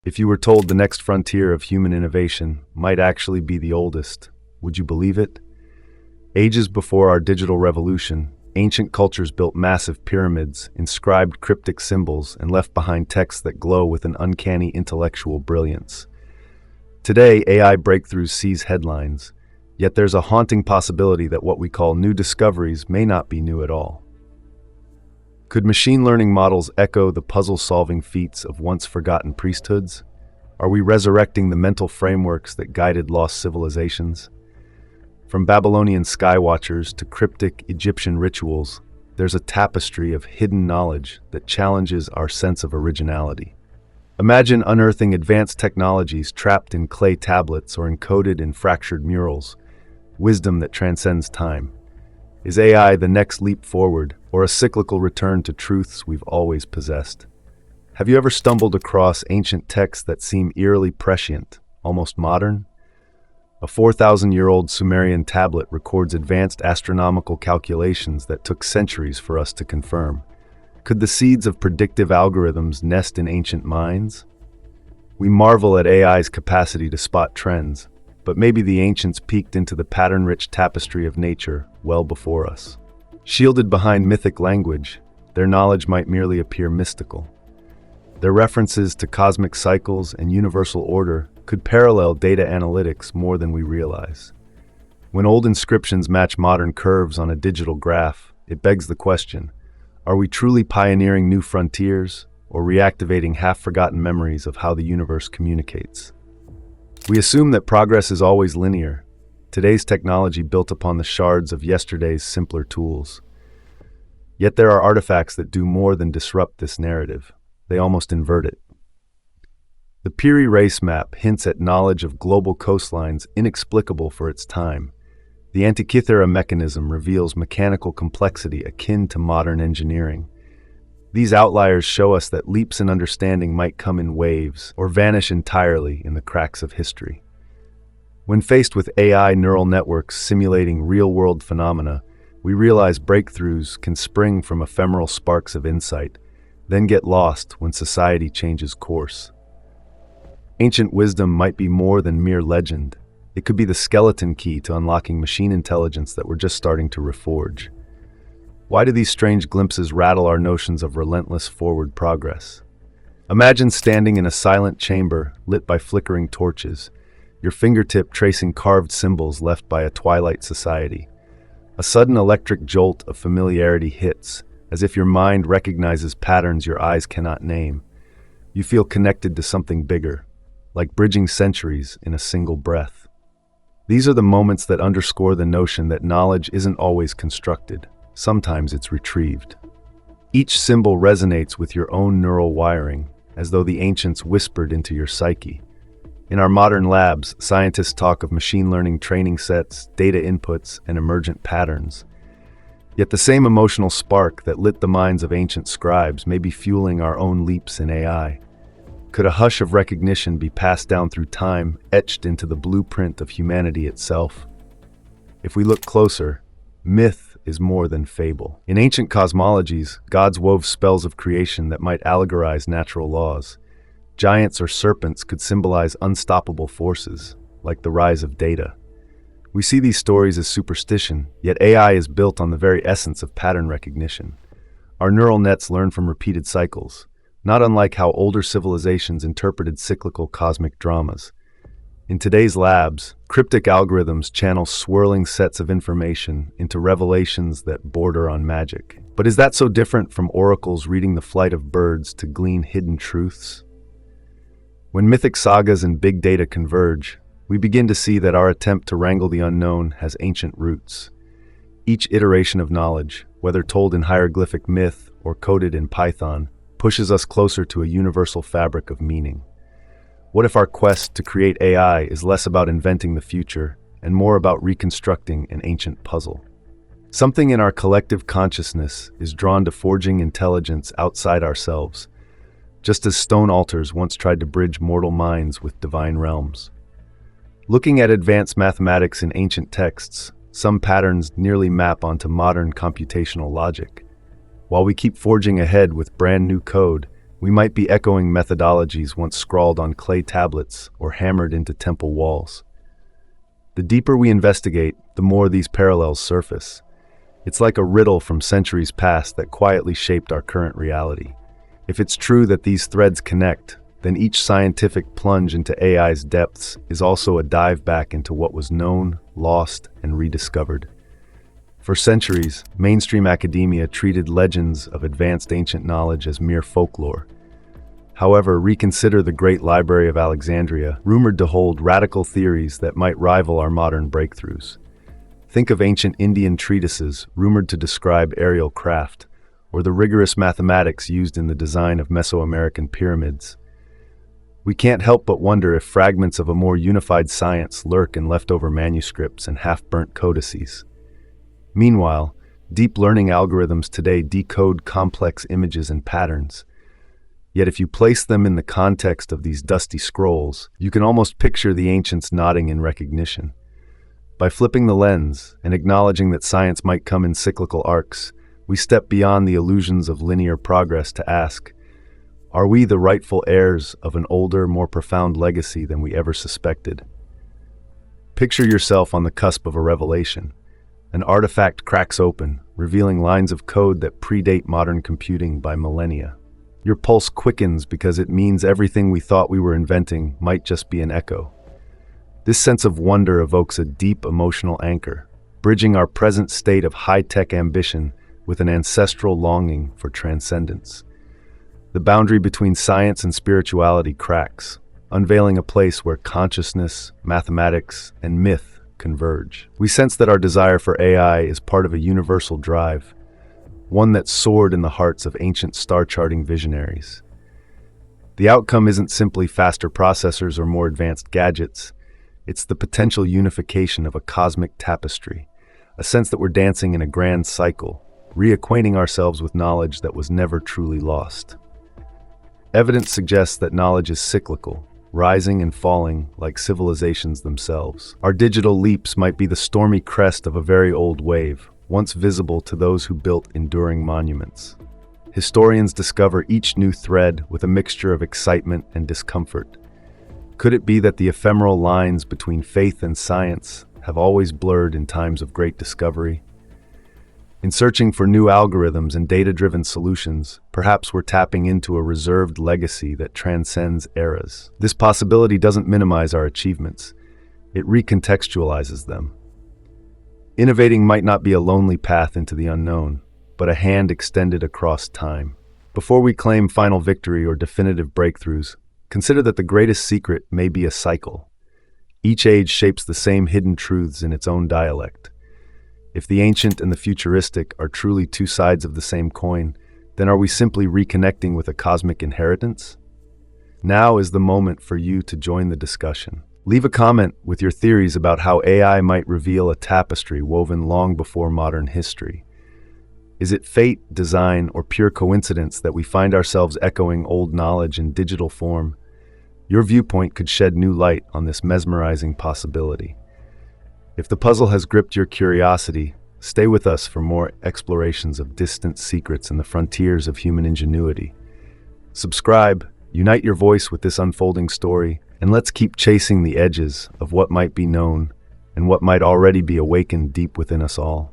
If you were told the next frontier of human innovation might actually be the oldest, would you believe it? Ages before our digital revolution, ancient cultures built massive pyramids, inscribed cryptic symbols, and left behind texts that glow with an uncanny intellectual brilliance. Today, AI breakthroughs seize headlines, yet there's a haunting possibility that what we call new discoveries may not be new at all. Could machine learning models echo the puzzle-solving feats of once-forgotten priesthoods? Are we resurrecting the mental frameworks that guided lost civilizations? From Babylonian skywatchers to cryptic Egyptian rituals, there's a tapestry of hidden knowledge that challenges our sense of originality. Imagine unearthing advanced technologies trapped in clay tablets or encoded in fractured murals, wisdom that transcends time. Is AI the next leap forward, or a cyclical return to truths we've always possessed? Have you ever stumbled across ancient texts that seem eerily prescient, almost modern? A 4,000-year-old Sumerian tablet records advanced astronomical calculations that took centuries for us to confirm. Could the seeds of predictive algorithms nest in ancient minds? We marvel at AI's capacity to spot trends, but maybe the ancients peeked into the pattern-rich tapestry of nature well before us. Shielded behind mythic language, their knowledge might merely appear mystical. Their references to cosmic cycles and universal order could parallel data analytics more than we realize. When old inscriptions match modern curves on a digital graph, it begs the question, are we truly pioneering new frontiers or reactivating half-forgotten memories of how the universe communicates? We assume that progress is always linear. Today's technology built upon the shards of yesterday's simpler tools. Yet there are artifacts that do more than disrupt this narrative. They almost invert it. The Piri race map hints at knowledge of global coastlines inexplicable for its time. The Antiquity mechanism reveals mechanical complexity akin to modern engineering. These outliers show us that leaps in understanding might come in waves or vanish entirely in the cracks of history. When faced with AI neural networks simulating real-world phenomena, we realize breakthroughs can spring from ephemeral sparks of insight, then get lost when society changes course. Ancient wisdom might be more than mere legend. It could be the skeleton key to unlocking machine intelligence that we're just starting to reforge. Why do these strange glimpses rattle our notions of relentless forward progress? Imagine standing in a silent chamber lit by flickering torches, your fingertip tracing carved symbols left by a twilight society. A sudden electric jolt of familiarity hits, as if your mind recognizes patterns your eyes cannot name. You feel connected to something bigger, like bridging centuries in a single breath. These are the moments that underscore the notion that knowledge isn't always constructed. Sometimes it's retrieved. Each symbol resonates with your own neural wiring, as though the ancients whispered into your psyche. In our modern labs, scientists talk of machine learning training sets, data inputs, and emergent patterns. Yet the same emotional spark that lit the minds of ancient scribes may be fueling our own leaps in AI. Could a hush of recognition be passed down through time, etched into the blueprint of humanity itself? If we look closer, myth is more than fable. In ancient cosmologies, gods wove spells of creation that might allegorize natural laws. Giants or serpents could symbolize unstoppable forces, like the rise of data. We see these stories as superstition, yet AI is built on the very essence of pattern recognition. Our neural nets learn from repeated cycles, not unlike how older civilizations interpreted cyclical cosmic dramas. In today's labs, cryptic algorithms channel swirling sets of information into revelations that border on magic. But is that so different from oracles reading the flight of birds to glean hidden truths? When mythic sagas and big data converge, we begin to see that our attempt to wrangle the unknown has ancient roots. Each iteration of knowledge, whether told in hieroglyphic myth or coded in Python, pushes us closer to a universal fabric of meaning. What if our quest to create AI is less about inventing the future and more about reconstructing an ancient puzzle? Something in our collective consciousness is drawn to forging intelligence outside ourselves, just as stone altars once tried to bridge mortal minds with divine realms. Looking at advanced mathematics in ancient texts, some patterns nearly map onto modern computational logic. While we keep forging ahead with brand new code, We might be echoing methodologies once scrawled on clay tablets or hammered into temple walls. The deeper we investigate, the more these parallels surface. It's like a riddle from centuries past that quietly shaped our current reality. If it's true that these threads connect, then each scientific plunge into AI's depths is also a dive back into what was known, lost, and rediscovered. For centuries, mainstream academia treated legends of advanced ancient knowledge as mere folklore. However, reconsider the Great Library of Alexandria, rumored to hold radical theories that might rival our modern breakthroughs. Think of ancient Indian treatises rumored to describe aerial craft, or the rigorous mathematics used in the design of Mesoamerican pyramids. We can't help but wonder if fragments of a more unified science lurk in leftover manuscripts and half-burnt codices. Meanwhile, deep learning algorithms today decode complex images and patterns. Yet if you place them in the context of these dusty scrolls, you can almost picture the ancients nodding in recognition. By flipping the lens and acknowledging that science might come in cyclical arcs, we step beyond the illusions of linear progress to ask, are we the rightful heirs of an older, more profound legacy than we ever suspected? Picture yourself on the cusp of a revelation. An artifact cracks open, revealing lines of code that predate modern computing by millennia. Your pulse quickens because it means everything we thought we were inventing might just be an echo. This sense of wonder evokes a deep emotional anchor, bridging our present state of high-tech ambition with an ancestral longing for transcendence. The boundary between science and spirituality cracks, unveiling a place where consciousness, mathematics, and myth converge. We sense that our desire for AI is part of a universal drive, one that soared in the hearts of ancient star-charting visionaries. The outcome isn't simply faster processors or more advanced gadgets. It's the potential unification of a cosmic tapestry, a sense that we're dancing in a grand cycle, reacquainting ourselves with knowledge that was never truly lost. Evidence suggests that knowledge is cyclical, rising and falling like civilizations themselves. Our digital leaps might be the stormy crest of a very old wave, once visible to those who built enduring monuments. Historians discover each new thread with a mixture of excitement and discomfort. Could it be that the ephemeral lines between faith and science have always blurred in times of great discovery? In searching for new algorithms and data-driven solutions, perhaps we're tapping into a reserved legacy that transcends eras. This possibility doesn't minimize our achievements. It recontextualizes them. Innovating might not be a lonely path into the unknown, but a hand extended across time. Before we claim final victory or definitive breakthroughs, consider that the greatest secret may be a cycle. Each age shapes the same hidden truths in its own dialect. If the ancient and the futuristic are truly two sides of the same coin, then are we simply reconnecting with a cosmic inheritance? Now is the moment for you to join the discussion. Leave a comment with your theories about how AI might reveal a tapestry woven long before modern history. Is it fate, design, or pure coincidence that we find ourselves echoing old knowledge in digital form? Your viewpoint could shed new light on this mesmerizing possibility. If the puzzle has gripped your curiosity, stay with us for more explorations of distant secrets and the frontiers of human ingenuity. Subscribe, unite your voice with this unfolding story, and let's keep chasing the edges of what might be known and what might already be awakened deep within us all.